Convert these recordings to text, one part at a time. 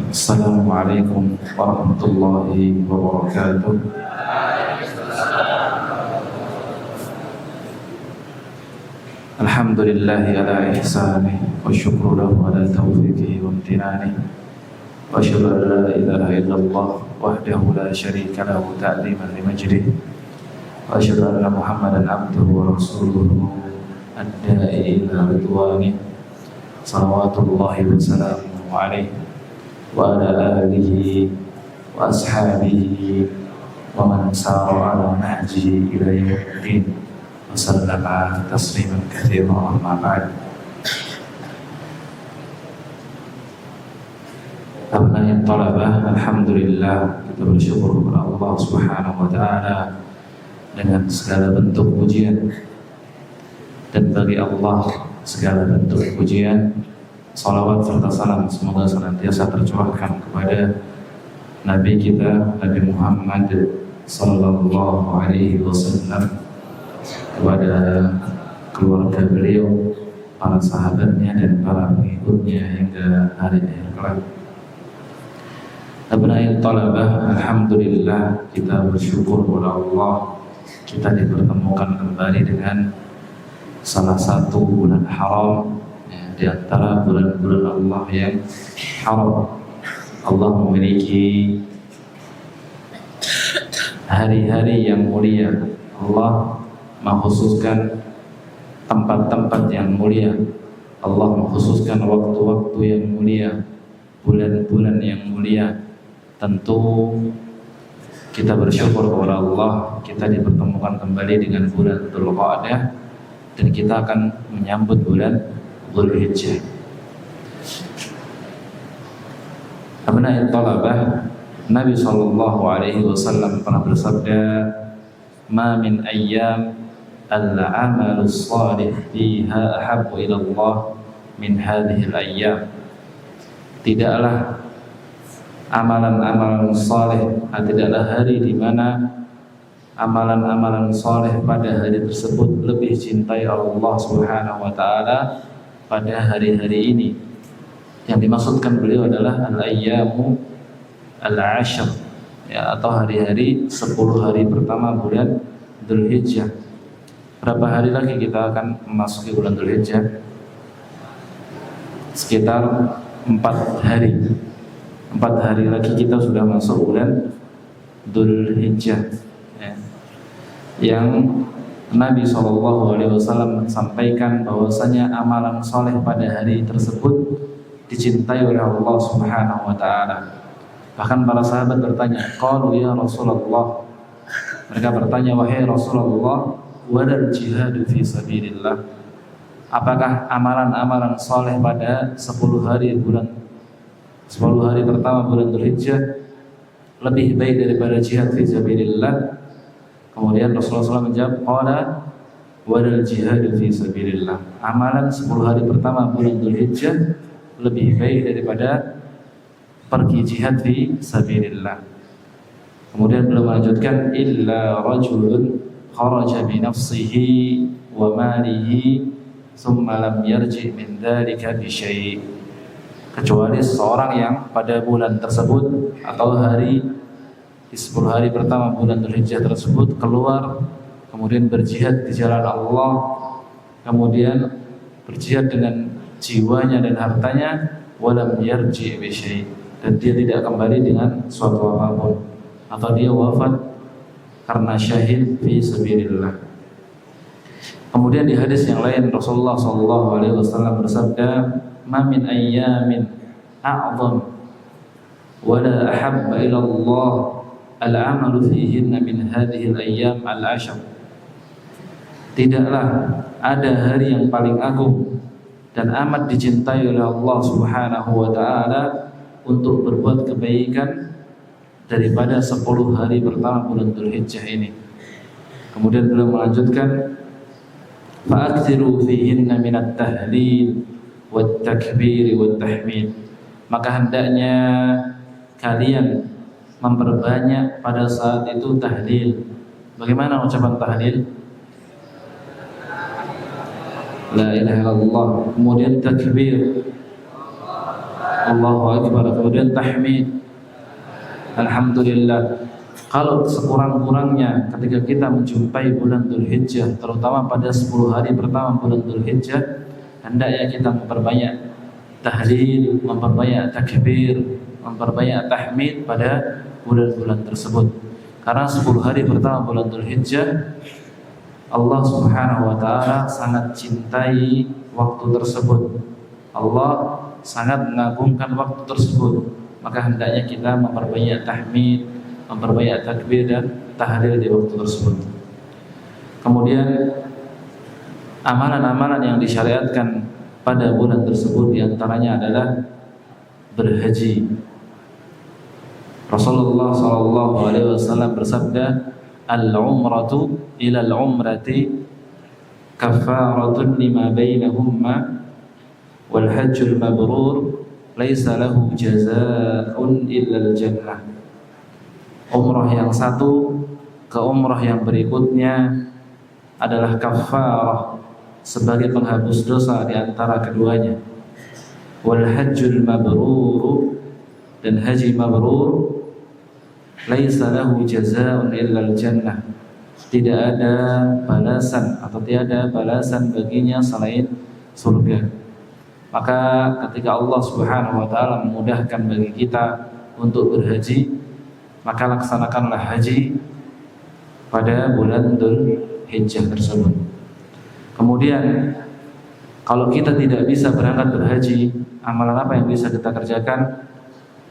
Assalamualaikum warahmatullahi wabarakatuh. Alhamdulillahi ala ihsanih wa syukru lahu ala taufiqihi wa amtinanih wa asyhadu an la ilaha illallah wahdahu la syarika lahu ta'ziman li majdihi wa asyhadu anna Muhammadan abduhu wa rasuluhu ad-da'i ila ridwanih salawatullahi wa salamuhu alaihi wa ala alihi wa ashabihi wa man sara ala nahjihi ila yaumiddin wa sallama tasliman katsiran amma ba'd. Abnai talabah, alhamdulillah kita bersyukur kepada Allah Subhanahu wa taala dengan segala bentuk pujian, dan bagi Allah segala bentuk pujian. Salawat serta salam semoga senantiasa tercurahkan kepada Nabi kita Nabi Muhammad sallallahu alaihi wasallam, kepada keluarga beliau, para sahabatnya dan para pengikutnya hingga hari akhir kelak. Abnai talabah, alhamdulillah kita bersyukur kepada Allah, kita dipertemukan kembali dengan salah satu bulan haram di antara bulan-bulan Allah yang haram. Allah memiliki hari-hari yang mulia. Allah mengkhususkan tempat-tempat yang mulia. Allah mengkhususkan waktu-waktu yang mulia, bulan-bulan yang mulia. Tentu kita bersyukur kepada Allah, kita dipertemukan kembali dengan bulan Dzulqa'dah, dan kita akan menyambut bulan Dzulhijjah. Abnai talabah, Nabi sallallahu alaihi wasallam pernah bersabda, "Ma min ayyam al-'amalu shalih fiha ahabbu ila Allah min hadhihi al-ayyam." Tidaklah amalan-amalan saleh, tidaklah hari di mana amalan-amalan saleh pada hari tersebut lebih cintai Allah Subhanahu wa taala pada hari-hari ini. Yang dimaksudkan beliau adalah al-ayyamu al-ashr, ya, atau hari-hari 10 hari pertama bulan Dzulhijjah. Berapa hari lagi kita akan memasuki bulan Dzulhijjah? Sekitar 4 hari. 4 hari lagi kita sudah masuk bulan Dzulhijjah, ya. Yang Nabi SAW sampaikan bahwasanya amalan soleh pada hari tersebut dicintai oleh Allah Subhanahu wa taala. Bahkan para sahabat bertanya, qalu ya Rasulullah, mereka bertanya, wahai Rasulullah, walal jihadu fi sabilillah, apakah amalan-amalan soleh pada 10 hari pertama bulan Dzulhijjah lebih baik daripada jihad fi sabilillah? Kemudian Rasulullah SAW menjawab, qala walal jihadu fi sabilillah, amalan 10 hari pertama bulan Dzulhijjah lebih baik daripada pergi jihad fi sabilillah. Kemudian beliau melanjutkan, illa rajulun kharaja bi nafsihi wa malihi thumma lam yarji min dzalika bi syai', kecuali seorang yang pada bulan tersebut atau di 10 hari pertama bulan Dzulhijjah tersebut keluar, kemudian berjihad di jalan Allah, kemudian berjihad dengan jiwanya dan hartanya, walam yarji bi syai', dan dia tidak kembali dengan suatu apapun, atau dia wafat karena syahid fi sabilillah. Kemudian di hadis yang lain Rasulullah SAW bersabda, ma min ayyamin a'zam wala ahabba ila Allah al-amalu fihinna min hadhihi al-ayyam al-ashr. Tidaklah ada hari yang paling agung dan amat dicintai oleh Allah Subhanahu wa taala untuk berbuat kebaikan daripada 10 hari pertama bulan Dzulhijjah ini. Kemudian beliau melanjutkan, fa'aktsiru fihinna minat tahlil wat takbir wat tahmid, maka hendaknya kalian memperbanyak pada saat itu tahlil. Bagaimana ucapan tahlil? La ilaha illallah. Kemudian takbir, Allahu Akbar, kemudian tahmid, alhamdulillah. Kalau sekurang-kurangnya ketika kita menjumpai bulan Dzulhijjah, terutama pada 10 hari pertama bulan Dzulhijjah, hendaknya kita memperbanyak tahlil, memperbanyak takbir, memperbanyak tahmid pada bulan-bulan tersebut. Karena 10 hari pertama bulan Dzulhijjah, Allah Subhanahu wa taala sangat cintai waktu tersebut. Allah sangat mengagungkan waktu tersebut. Maka hendaknya kita memperbanyak tahmid, memperbanyak takbir dan tahlil di waktu tersebut. Kemudian amalan-amalan yang disyariatkan pada bulan tersebut diantaranya adalah berhaji. Rasulullah SAW bersabda, al-umratu ila al-umrati kafaratun lima bainahumma wal hajjul mabrur laisa lahu jazaa'un illa al-jannah. Umrah yang satu ke umrah yang berikutnya adalah kafarah sebagai penghapus dosa di antara keduanya. Wal hajjul mabrur, dan haji mabrur, laisa lahu jazaa'un illa al-jannah. Tidak ada balasan atau tiada balasan baginya selain surga. Maka ketika Allah Subhanahu wa taala memudahkan bagi kita untuk berhaji, maka laksanakanlah haji pada bulan Dzulhijjah tersebut. Kemudian kalau kita tidak bisa berangkat berhaji, amalan apa yang bisa kita kerjakan?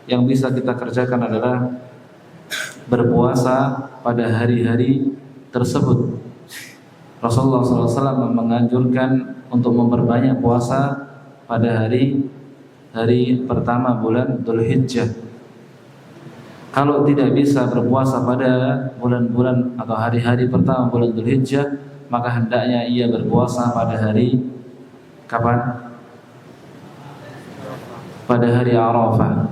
Yang bisa kita kerjakan adalah berpuasa pada hari-hari tersebut. Rasulullah SAW menganjurkan untuk memperbanyak puasa pada hari pertama bulan Dzulhijjah. Kalau tidak bisa berpuasa pada bulan-bulan atau hari-hari pertama bulan Dzulhijjah, maka hendaknya ia berpuasa pada hari kapan? Pada hari Arafah.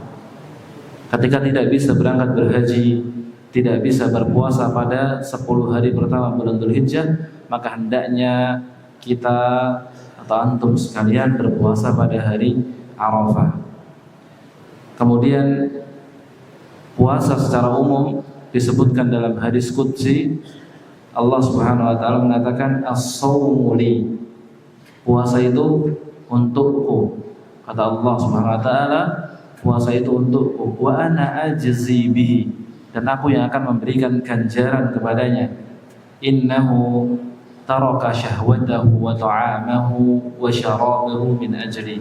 Ketika tidak bisa berangkat berhaji, tidak bisa berpuasa pada 10 hari pertama bulan Dzulhijjah, maka hendaknya kita atau antum sekalian berpuasa pada hari Arafah. Kemudian puasa secara umum disebutkan dalam hadis qudsi, Allah Subhanahu wa taala mengatakan as-shaumu li. Puasa itu untukku. Kata Allah Subhanahu wa taala, puasa itu untukku. Wa ana ajzi bihi, dan aku yang akan memberikan ganjaran kepadanya. Innahu taraka syahwatahu wa ta'amahu wa syarabahu min ajli.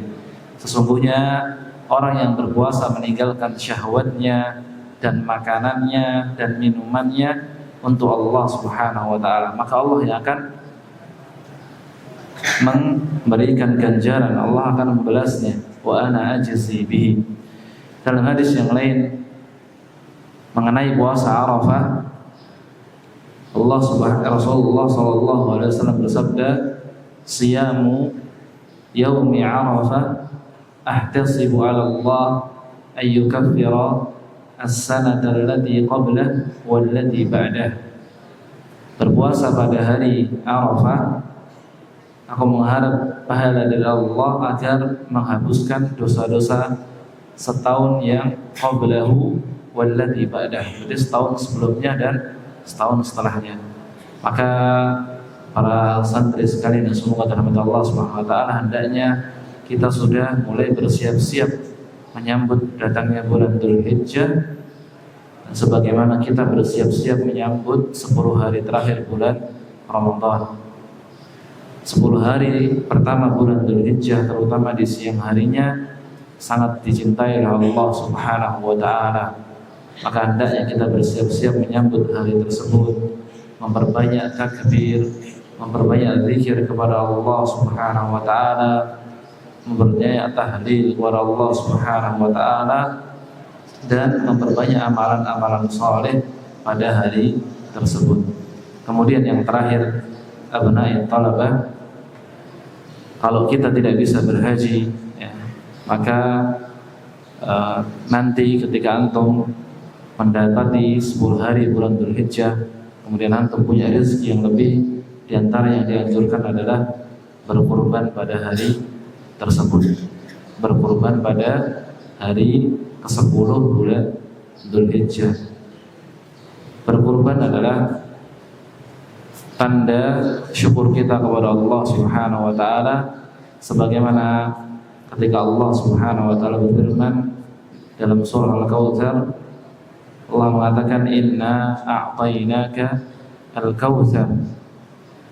Sesungguhnya orang yang berpuasa meninggalkan syahwatnya dan makanannya dan minumannya untuk Allah Subhanahu wa taala, maka Allah yang akan memberikan ganjaran, Allah akan membalasnya. Wa ana ajzi bihi. Dalam hadis yang lain mengenai puasa Arafah, Rasulullah SAW bersabda, siyamu yaumi Arafah ahtasibu ala Allah ayyukaffira as-sanata allati qablah wallati ba'dah. Berpuasa pada hari Arafah, aku mengharap pahala dari Allah agar menghapuskan dosa-dosa setahun yang qablahu wallati ba'dah, jadi setahun sebelumnya dan setahun setelahnya. Maka para santri sekalian yang semoga dirahmati Allah Subhanahu wa taala, hendaknya kita sudah mulai bersiap-siap menyambut datangnya bulan Dzulhijjah, sebagaimana kita bersiap-siap menyambut 10 hari terakhir bulan Ramadan. 10 hari pertama bulan Dzulhijjah, terutama di siang harinya, sangat dicintai oleh Allah Subhanahu wa taala. Maka hendaknya kita bersiap-siap menyambut hari tersebut, memperbanyak takbir, memperbanyak zikir kepada Allah Subhanahu wa taala, memperbanyak tahlil kepada Allah Subhanahu wa taala, dan memperbanyak amalan-amalan saleh pada hari tersebut. Kemudian yang terakhir, abna'i talabah, kalau kita tidak bisa berhaji, ya, maka nanti ketika antum mendapati 10 hari bulan Dzulhijjah, kemudian antum punya rezeki yang lebih, di antara yang dianjurkan adalah berkurban pada hari tersebut. Berkurban pada hari ke-10 bulan Dzulhijjah. Berkurban adalah tanda syukur kita kepada Allah Subhanahu wa taala, sebagaimana ketika Allah Subhanahu wa taala berfirman dalam surah Al-Kautsar, Allah mengatakan inna a'tainaka al-kautsar,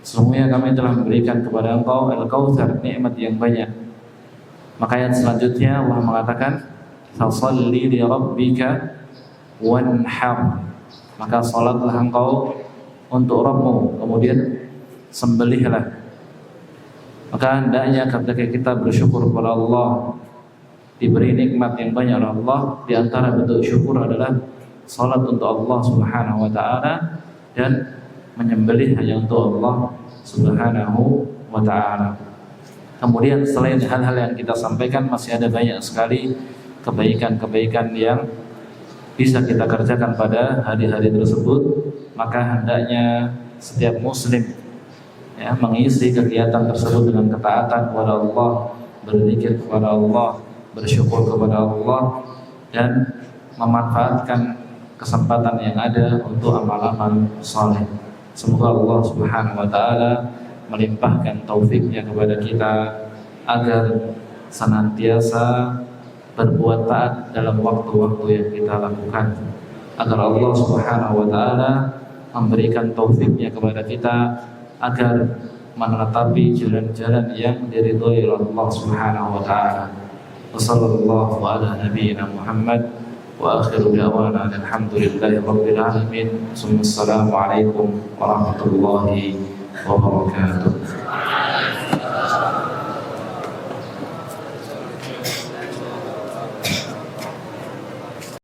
sesungguhnya kami telah memberikan kepada engkau al-kautsar, nikmat yang banyak. Maka ayat selanjutnya Allah mengatakan fasalli li rabbika wanhar, maka salatlah engkau untuk Rabbmu, kemudian sembelihlah. Maka hendaknya ketika kita bersyukur kepada Allah, diberi nikmat yang banyak oleh Allah, di antara bentuk syukur adalah salat untuk Allah Subhanahu wa taala dan menyembelih hanya untuk Allah Subhanahu wa taala. Kemudian selain hal-hal yang kita sampaikan, masih ada banyak sekali kebaikan-kebaikan yang bisa kita kerjakan pada hari-hari tersebut. Maka hendaknya setiap muslim mengisi kegiatan tersebut dengan ketaatan kepada Allah, berzikir kepada Allah, bersyukur kepada Allah, dan memanfaatkan kesempatan yang ada untuk amal-amal saleh. Semoga Allah Subhanahu wa taala melimpahkan taufiknya kepada kita agar senantiasa berbuat taat dalam waktu-waktu yang kita lakukan, agar Allah Subhanahu wa taala memberikan taufiknya kepada kita agar menetapi jalan-jalan yang diridhoi oleh Allah Subhanahu wa taala. Wassallallahu ala nabiyyina Muhammad wa akhiru da'wana alhamdulillahi rabbil alamin. Assalamualaikum warahmatullahi wabarakatuh.